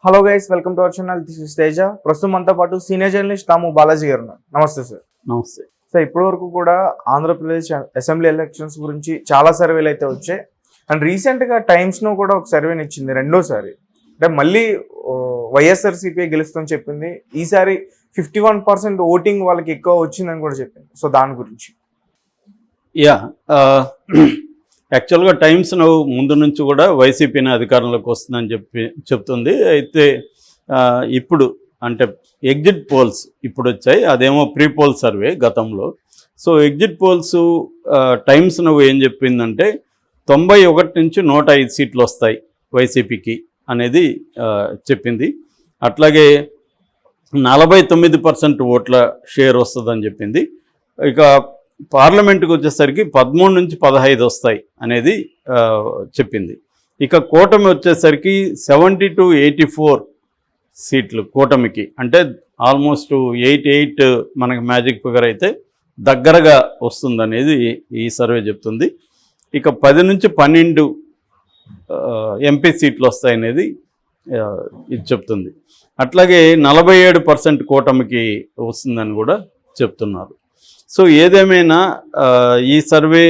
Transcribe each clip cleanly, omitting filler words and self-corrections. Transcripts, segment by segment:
Hello guys, welcome to our channel. This is Teja. ప్రస్తుతం మనతో పాటు సీనియర్ జర్నలిస్ట్ తాము బాలాజీ గారు ఉన్నారు. నమస్తే సార్. నమస్తే సార్, ఇప్పటి వరకు కూడా ఆంధ్రప్రదేశ్ అసెంబ్లీ ఎలక్షన్స్ గురించి చాలా సర్వేలు అయితే వచ్చాయి. అండ్ రీసెంట్గా టైమ్స్ను కూడా ఒక సర్వేని ఇచ్చింది, రెండోసారి. అంటే మళ్ళీ వైఎస్ఆర్సీపీ గెలుస్తుందని చెప్పింది. ఈసారి 51% ఓటింగ్ వాళ్ళకి ఎక్కువ వచ్చిందని కూడా చెప్పింది. సో దాని గురించి యాక్చువల్గా టైమ్స్ ముందు నుంచి కూడా వైసీపీని అధికారంలోకి వస్తుందని చెప్తుంది. అయితే ఇప్పుడు అంటే ఎగ్జిట్ పోల్స్ ఇప్పుడు వచ్చాయి, అదేమో ప్రీ పోల్ సర్వే గతంలో. సో ఎగ్జిట్ పోల్స్ టైమ్స్ ఏం చెప్పిందంటే 91 నుంచి 105 సీట్లు వస్తాయి వైసీపీకి అనేది చెప్పింది. అట్లాగే 49% ఓట్ల షేర్ వస్తుందని చెప్పింది. ఇక పార్లమెంటుకు వచ్చేసరికి 13 నుంచి 15 వస్తాయి అనేది చెప్పింది. ఇక కూటమి వచ్చేసరికి 70 to 84 సీట్లు కూటమికి, అంటే ఆల్మోస్ట్ 88 మనకి మ్యాజిక్ ఫిగర్ అయితే దగ్గరగా వస్తుందనేది ఈ సర్వే చెప్తుంది. ఇక 10 నుంచి 12 ఎంపీ సీట్లు వస్తాయనేది ఇది చెప్తుంది. అట్లాగే 47% కూటమికి వస్తుందని కూడా చెప్తున్నారు. సో ఏదేమైనా ఈ సర్వే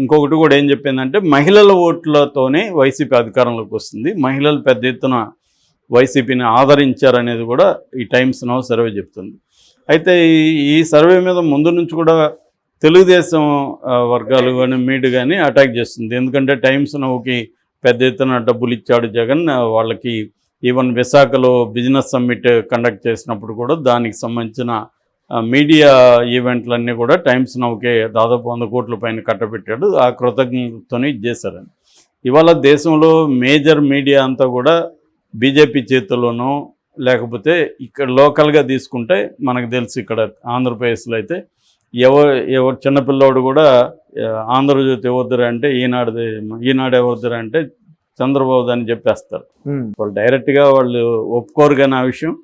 ఇంకొకటి కూడా ఏం చెప్పిందంటే మహిళల ఓట్లతోనే వైసీపీ అధికారంలోకి వస్తుంది, మహిళలు పెద్ద ఎత్తున వైసీపీని ఆదరించారనేది కూడా ఈ టైమ్స్ నౌ సర్వే చెప్తుంది. అయితే ఈ సర్వే మీద ముందు నుంచి కూడా తెలుగుదేశం వర్గాలు కానీ మీడియా కానీ అటాక్ చేస్తుంది. ఎందుకంటే టైమ్స్ నౌకి పెద్ద ఎత్తున డబ్బులు ఇచ్చాడు జగన్, వాళ్ళకి ఈవెన్ విశాఖలో బిజినెస్ సమ్మిట్ కండక్ట్ చేసినప్పుడు కూడా దానికి సంబంధించిన మీడియా ఈవెంట్లన్నీ కూడా టైమ్స్ నౌకే దాదాపు 100 కోట్ల పైన కట్టబెట్టాడు. ఆ కృతజ్ఞతతోనే ఇది చేశారని. ఇవాళ దేశంలో మేజర్ మీడియా అంతా కూడా బీజేపీ చేతుల్లోనో లేకపోతే ఇక్కడ లోకల్గా తీసుకుంటే మనకు తెలుసు, ఇక్కడ ఆంధ్రప్రదేశ్లో అయితే ఎవరు చిన్నపిల్లోడు కూడా ఆంధ్రజ్యోతి ఎవరిదిరా అంటే ఈనాడు ఎవరిదిరా అంటే చంద్రబాబు అని చెప్పేస్తారు. వాళ్ళు డైరెక్ట్గా వాళ్ళు ఒప్పుకోరు కానీ ఆ విషయం,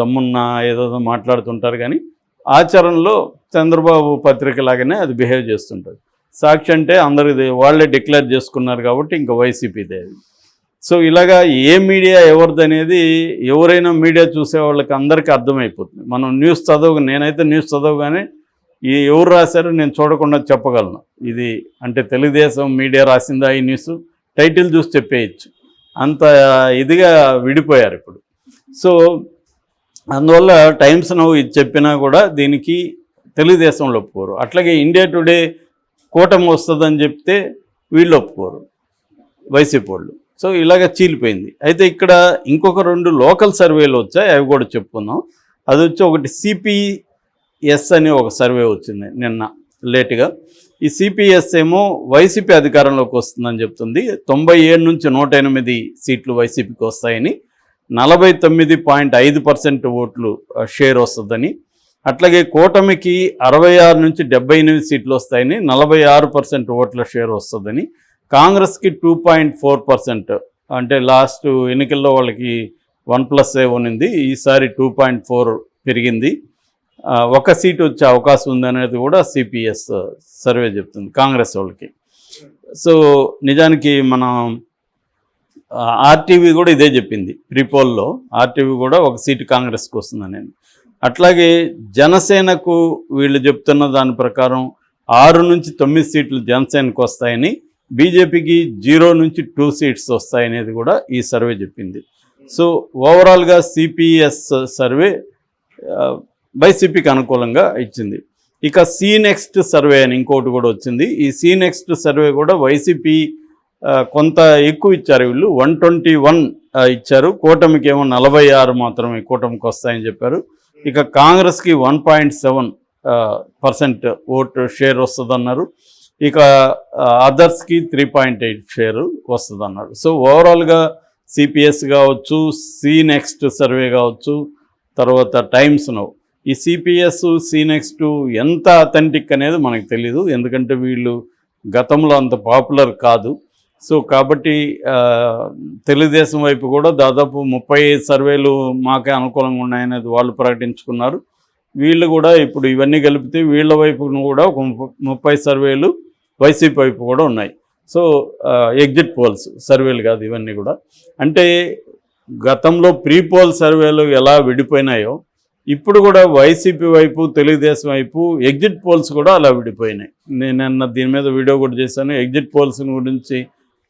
దమ్మున్న ఏదో మాట్లాడుతుంటారు కానీ ఆచరణలో చంద్రబాబు పత్రిక లాగానే అది బిహేవ్ చేస్తుంటుంది. సాక్షి అంటే అందరిది వాళ్ళే డిక్లేర్ చేసుకున్నారు కాబట్టి ఇంకా వైసీపీదే అది. సో ఇలాగా ఏ మీడియా ఎవరిది అనేది ఎవరైనా మీడియా చూసే వాళ్ళకి అందరికీ అర్థమైపోతుంది. మనం న్యూస్ నేనైతే న్యూస్ చదవగానే ఈ ఎవరు రాశారో నేను చూడకుండా చెప్పగలను. ఇది అంటే తెలుగుదేశం మీడియా రాసిందా ఈ న్యూస్, టైటిల్ చూసి చెప్పేయచ్చు, అంత ఇదిగా విడిపోయారు ఇప్పుడు. సో అందువల్ల టైమ్స్ నౌ ఇది చెప్పినా కూడా దీనికి తెలుగుదేశంలో ఒప్పుకోరు. అట్లాగే ఇండియా టుడే కూటమి వస్తుందని చెప్తే వీళ్ళు ఒప్పుకోరు, వైసీపీ వాళ్ళు. సో ఇలాగ చీలిపోయింది. అయితే ఇక్కడ ఇంకొక 2 లోకల్ సర్వేలు వచ్చాయి, అవి కూడా చెప్పుకుందాం. అది వచ్చి ఒకటి సిపిఎస్ అని ఒక సర్వే వచ్చింది నిన్న లేటుగా. ఈ సిపిఎస్ ఏమో వైసీపీ అధికారంలోకి వస్తుందని చెప్తుంది. 97 నుంచి 108 సీట్లు వైసీపీకి వస్తాయని, 49.5% ఓట్లు షేర్ వస్తుందని. అట్లాగే కూటమికి 66 నుంచి 78 సీట్లు వస్తాయని, 46% ఓట్ల షేర్ వస్తుందని. కాంగ్రెస్కి 2.4%, అంటే లాస్ట్ ఎన్నికల్లో వాళ్ళకి 1+1 ఉంది, ఈసారి 2.4 పెరిగింది. ఒక సీటు వచ్చే అవకాశం ఉందనేది కూడా సిపిఎస్ సర్వే చెప్తుంది కాంగ్రెస్ వాళ్ళకి. సో నిజానికి మనం ఆర్టీవీ కూడా ఇదే చెప్పింది ప్రీపోల్లో. ఆర్టీవీ కూడా ఒక సీటు కాంగ్రెస్కి వస్తుందని. అట్లాగే జనసేనకు వీళ్ళు చెప్తున్న దాని ప్రకారం 6 నుంచి 9 సీట్లు జనసేనకు వస్తాయని, బీజేపీకి 0 నుంచి 2 సీట్స్ వస్తాయనేది కూడా ఈ సర్వే చెప్పింది. సో ఓవరాల్గా సిపిఎస్ సర్వే వైసీపీకి అనుకూలంగా ఇచ్చింది. ఇక నెక్స్ట్ సర్వే అని ఇంకోటి కూడా వచ్చింది. ఈ నెక్స్ట్ సర్వే కూడా వైసీపీ కొంత ఎక్కువ ఇచ్చారు, వీళ్ళు 121 ఇచ్చారు, కూటమికి ఏమో 46 మాత్రమే కూటమికి వస్తాయని చెప్పారు. ఇక కాంగ్రెస్కి 1.7% ఓటు షేర్ వస్తుందన్నారు. ఇక అదర్స్కి 3.8 షేరు వస్తుందన్నారు. సో ఓవరాల్గా సిపిఎస్ కావచ్చు, నెక్స్ట్ సర్వే కావచ్చు, తర్వాత టైమ్స్ నౌ, ఈ సిపిఎస్ నెక్స్ట్ ఎంత అథెంటిక్ అనేది మనకు తెలీదు, ఎందుకంటే వీళ్ళు గతంలో అంత పాపులర్ కాదు. సో కాబట్టి తెలుగుదేశం వైపు కూడా దాదాపు 35 సర్వేలు మాకే అనుకూలంగా ఉన్నాయనేది వాళ్ళు ప్రకటించుకున్నారు. వీళ్ళు కూడా ఇప్పుడు ఇవన్నీ కలిపితే వీళ్ళ వైపు కూడా ఒక 30 సర్వేలు వైసీపీ వైపు కూడా ఉన్నాయి. సో ఎగ్జిట్ పోల్స్ సర్వేలు కాదు ఇవన్నీ కూడా. అంటే గతంలో ప్రీ పోల్ సర్వేలు ఎలా విడిపోయినాయో ఇప్పుడు కూడా వైసీపీ వైపు తెలుగుదేశం వైపు ఎగ్జిట్ పోల్స్ కూడా అలా విడిపోయినాయి. నేను దీని మీద వీడియో కూడా చేశాను. ఎగ్జిట్ పోల్స్ గురించి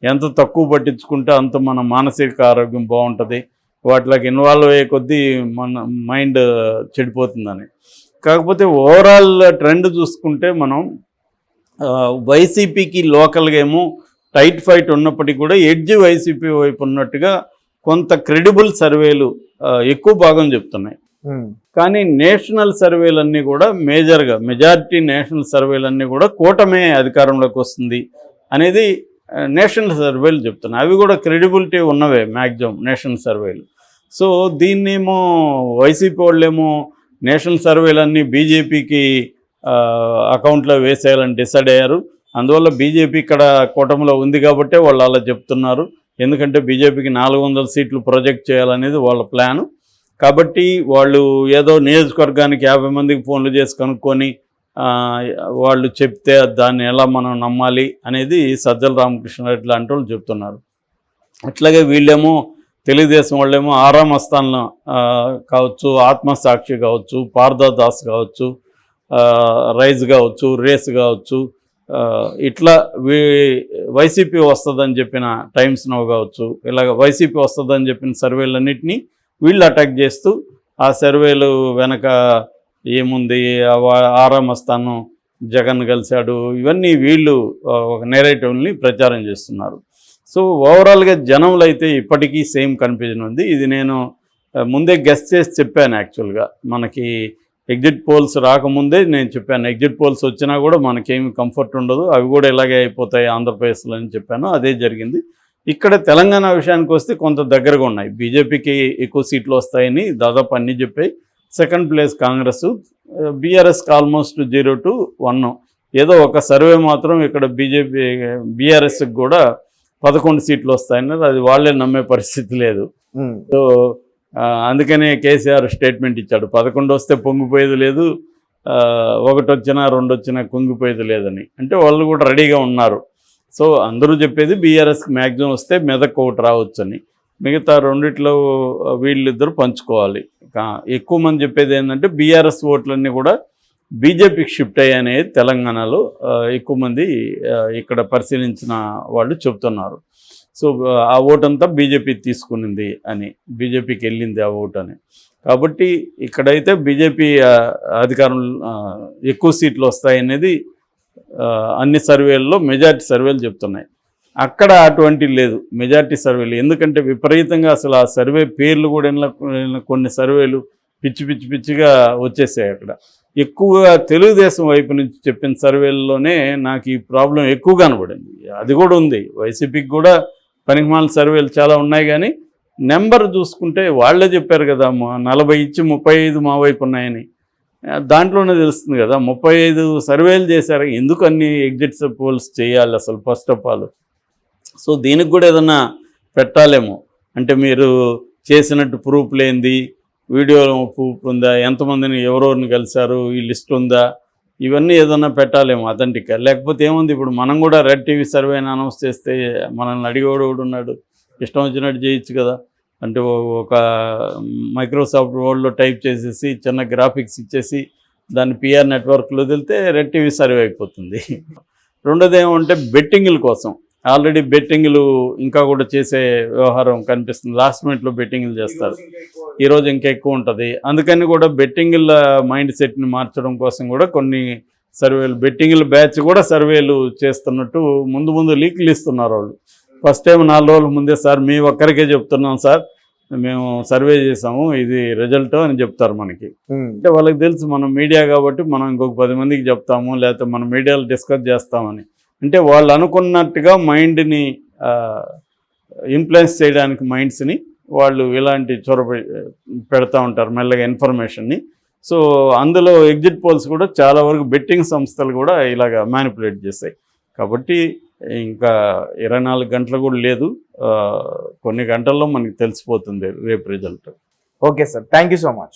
ఎంత తక్కువ పట్టించుకుంటే అంత మన మానసిక ఆరోగ్యం బాగుంటుంది, వాటిలోకి ఇన్వాల్వ్ అయ్యే కొద్దీ మన మైండ్ చెడిపోతుందని. కాకపోతే ఓవరాల్ ట్రెండ్ చూసుకుంటే మనం వైసీపీకి లోకల్గా ఏమో టైట్ ఫైట్ ఉన్నప్పటికీ కూడా ఎడ్జ్ వైసీపీ వైపు ఉన్నట్టుగా కొంత క్రెడిబుల్ సర్వేలు ఎక్కువ భాగం చెప్తున్నాయి. కానీ నేషనల్ సర్వేలన్నీ కూడా మేజర్గా మెజారిటీ నేషనల్ సర్వేలన్నీ కూడా కూటమే అధికారంలోకి వస్తుంది అనేది నేషనల్ సర్వేలు చెప్తున్నాయి. అవి కూడా క్రెడిబిలిటీ ఉన్నవే మ్యాక్సిమం నేషనల్ సర్వేలు. సో దీన్నేమో వైసీపీ వాళ్ళేమో నేషనల్ సర్వేలన్నీ బీజేపీకి అకౌంట్లో వేసేయాలని డిసైడ్ అయ్యారు. అందువల్ల బీజేపీ ఇక్కడ కూటమిలో ఉంది కాబట్టే వాళ్ళు అలా చెప్తున్నారు. ఎందుకంటే బీజేపీకి 400 సీట్లు ప్రొజెక్ట్ చేయాలనేది వాళ్ళ ప్లాను. కాబట్టి వాళ్ళు ఏదో నియోజకవర్గానికి 50 మందికి ఫోన్లు చేసి కనుక్కొని వాళ్ళు చెప్తే దాన్ని ఎలా మనం నమ్మాలి అనేది సజ్జల రామకృష్ణారెడ్డి లాంటి వాళ్ళు చెప్తున్నారు. అట్లాగే వీళ్ళేమో తెలుగుదేశం వాళ్ళేమో ఆరామ్ అస్థానం కావచ్చు, ఆత్మసాక్షి కావచ్చు, పార్దాదాస్ కావచ్చు, రైజ్ కావచ్చు, రేస్ కావచ్చు, ఇట్లా వైసీపీ వస్తుందని చెప్పిన టైమ్స్ నౌ కావచ్చు, ఇలాగ వైసీపీ వస్తుందని చెప్పిన సర్వేలన్నింటినీ వీళ్ళు అటాక్ చేస్తూ ఆ సర్వేలు వెనక ఏముంది, ఆరామ్ అస్థానం జగన్ కలిశాడు, ఇవన్నీ వీళ్ళు ఒక నెరేటివ్ని ప్రచారం చేస్తున్నారు. సో ఓవరాల్గా జనంలో అయితే ఇప్పటికీ సేమ్ కన్ఫ్యూజన్ ఉంది. ఇది నేను ముందే గెస్ చేసి చెప్పాను. యాక్చువల్గా మనకి ఎగ్జిట్ పోల్స్ రాకముందే నేను చెప్పాను, ఎగ్జిట్ పోల్స్ వచ్చినా కూడా మనకేమి కంఫర్ట్ ఉండదు, అవి కూడా ఇలాగే అయిపోతాయి ఆంధ్రప్రదేశ్లో అని చెప్పాను. అదే జరిగింది. ఇక్కడ తెలంగాణ విషయానికి వస్తే కొంత దగ్గరగా ఉన్నాయి. బీజేపీకి ఎక్కువ సీట్లు వస్తాయని దాదాపు అన్నీ చెప్పాయి. సెకండ్ ప్లేస్ కాంగ్రెస్, బీఆర్ఎస్కి ఆల్మోస్ట్ 0 to 1. ఏదో ఒక సర్వే మాత్రం ఇక్కడ బీఆర్ఎస్కి కూడా 11 సీట్లు వస్తాయన్నారు. అది వాళ్ళే నమ్మే పరిస్థితి లేదు. సో అందుకనే కేసీఆర్ స్టేట్మెంట్ ఇచ్చాడు, 11 వస్తే పొంగిపోయేది లేదు, 1 వచ్చినా 2 వచ్చినా కుంగిపోయేది లేదని. అంటే వాళ్ళు కూడా రెడీగా ఉన్నారు. సో అందరూ చెప్పేది బీఆర్ఎస్కి మ్యాక్సిమం వస్తే మెదక్ ఒకటి రావచ్చని, మిగతా రెండిట్లో వీళ్ళిద్దరు పంచుకోవాలి. ఎక్కువ మంది చెప్పేది ఏంటంటే బీఆర్ఎస్ ఓట్లన్నీ కూడా బీజేపీకి షిఫ్ట్ అయ్యాయనేది తెలంగాణలో ఎక్కువ మంది ఇక్కడ పరిశీలించిన వాళ్ళు చెప్తున్నారు. సో ఆ ఓటంతా బీజేపీ తీసుకునింది అని, బీజేపీకి వెళ్ళింది ఆ ఓటు అని. కాబట్టి ఇక్కడైతే బీజేపీ అధికారం ఎక్కువ సీట్లు వస్తాయనేది అన్ని సర్వేల్లో మెజారిటీ సర్వేలు చెప్తున్నాయి. అక్కడ అటువంటి లేదు మెజారిటీ సర్వేలు. ఎందుకంటే విపరీతంగా అసలు ఆ సర్వే పేర్లు కూడా కొన్ని సర్వేలు పిచ్చిగా వచ్చేసాయి. అక్కడ ఎక్కువగా తెలుగుదేశం వైపు నుంచి చెప్పిన సర్వేల్లోనే నాకు ఈ ప్రాబ్లం ఎక్కువ కనబడింది. అది కూడా ఉంది, వైసీపీకి కూడా పనికిమాల సర్వేలు చాలా ఉన్నాయి. కానీ నెంబర్ చూసుకుంటే వాళ్ళే చెప్పారు కదా, 40 ఇచ్చి 35 మా వైపు ఉన్నాయని. దాంట్లోనే తెలుస్తుంది కదా, 35 సర్వేలు చేశారు. ఎందుకు అన్ని ఎగ్జిట్ పోల్స్ చేయాలి అసలు ఫస్ట్ ఆఫ్ ఆల్? సో దీనికి కూడా ఏదన్నా పెట్టాలేమో. అంటే మీరు చేసినట్టు ప్రూఫ్ లేనిది, వీడియో ప్రూఫ్ ఉందా, ఎంతమందిని ఎవరెవరిని కలిశారు, ఈ లిస్ట్ ఉందా, ఇవన్నీ ఏదన్నా పెట్టాలేమో అథెంటిక్గా. లేకపోతే ఏముంది, ఇప్పుడు మనం కూడా రెడ్ టీవీ సర్వేని అనౌన్స్ చేస్తే మనల్ని అడిగేవాడు కూడా ఉన్నాడు, ఇష్టం వచ్చినట్టు చేయొచ్చు కదా. అంటే ఒక మైక్రోసాఫ్ట్ వర్డ్లో టైప్ చేసేసి చిన్న గ్రాఫిక్స్ ఇచ్చేసి దాన్ని పిఆర్ నెట్వర్క్లో వదిలితే రెడ్ టీవీ సర్వే అయిపోతుంది. రెండోది ఏమంటే బెట్టింగ్ల కోసం ఆల్రెడీ బెట్టింగ్లు ఇంకా కూడా చేసే వ్యవహారం కనిపిస్తుంది. లాస్ట్ మినిట్లో బెట్టింగ్లు చేస్తారు, ఈరోజు ఇంకా ఎక్కువ ఉంటుంది. అందుకని కూడా బెట్టింగ్ల మైండ్ సెట్ని మార్చడం కోసం కూడా కొన్ని సర్వేలు, బెట్టింగ్ల బ్యాచ్ కూడా సర్వేలు చేస్తున్నట్టు ముందు లీక్లు ఇస్తున్నారు వాళ్ళు. ఫస్ట్ టైం 4 రోజుల ముందే, సార్ మీ ఒక్కరికే చెప్తున్నాం సార్, మేము సర్వే చేసాము, ఇది రిజల్ట్ అని చెప్తారు మనకి. అంటే వాళ్ళకి తెలుసు మనం మీడియా కాబట్టి మనం ఇంకొక 10 మందికి చెప్తాము, లేకపోతే మనం మీడియాలో డిస్కస్ చేస్తామని. అంటే వాళ్ళు అనుకున్నట్టుగా మైండ్ని ఇన్ఫ్లుయెన్స్ చేయడానికి మైండ్స్ని వాళ్ళు ఇలాంటి చొరవ పెడతా ఉంటారు మెల్లగా ఇన్ఫర్మేషన్ని. సో అందులో ఎగ్జిట్ పోల్స్ కూడా చాలా వరకు బెట్టింగ్ సంస్థలు కూడా ఇలాగ మ్యానిపులేట్ చేస్తాయి. కాబట్టి ఇంకా 24 గంటలు కూడా లేదు, కొన్ని గంటల్లో మనకి తెలిసిపోతుంది రేపు result. Okay sir, thank you so much.